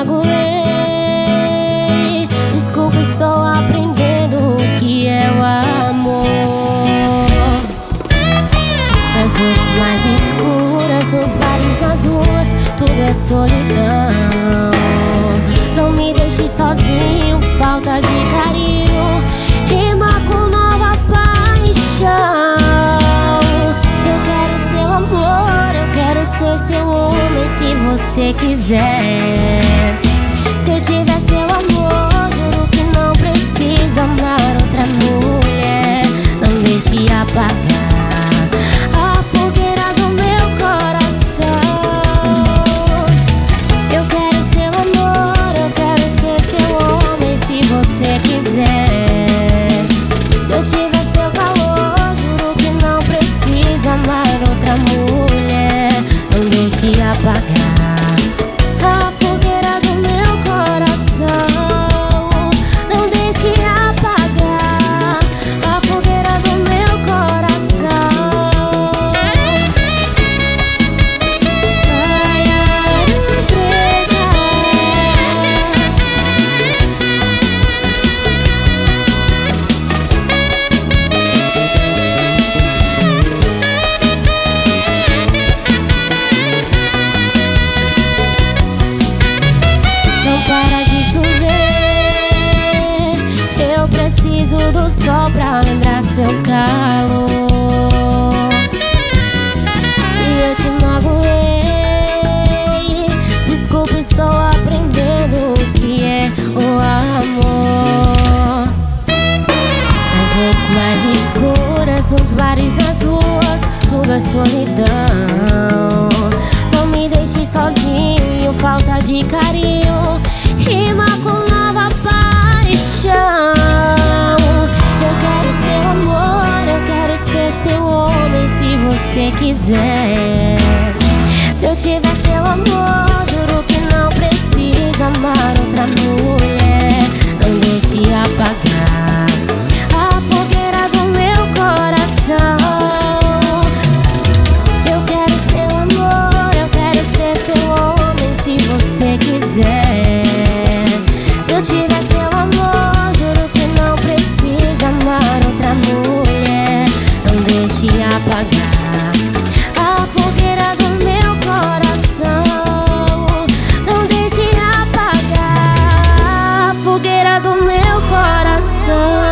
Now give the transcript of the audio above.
magoei. Desculpa, estou aprendendo o que é o amor. Nas ruas mais escuras, nos bares, nas ruas, tudo é solidão. Não me deixe sozinho, falta de carinho, rima com nova paixão. Eu quero seu amor, eu quero ser seu homem se você quiser. Se eu tiver seu amor, juro que não preciso amar outra mulher. Não deixe apagar a fogueira do meu coração. Eu quero seu amor, eu quero ser seu homem se você quiser. Se eu tiver seu calor, juro que não preciso amar outra mulher. Não deixe apagar a fogueira do meu coração. Não deixe apagar a fogueira do meu coração. Ai, ai, presa. Não para de chover, eu preciso do sol pra lembrar seu calor. Se eu te magoei, desculpa, estou aprendendo o que é o amor. Nas noites mais escuras, nos bares, nas ruas, tudo é solidão. Não me deixe sozinho, falta de carinho, rima com nova paixão. Eu quero seu amor, eu quero ser seu homem se você quiser. Se eu tiver seu amor, juro que não preciso amar outra mulher. Não deixe apagar a fogueira do meu coração. Eu quero seu amor, eu quero ser seu homem se você quiser. Se eu tiver seu amor, juro que não preciso amar outra mulher. Não deixe apagar a fogueira do meu coração. Não deixe apagar a fogueira do meu coração.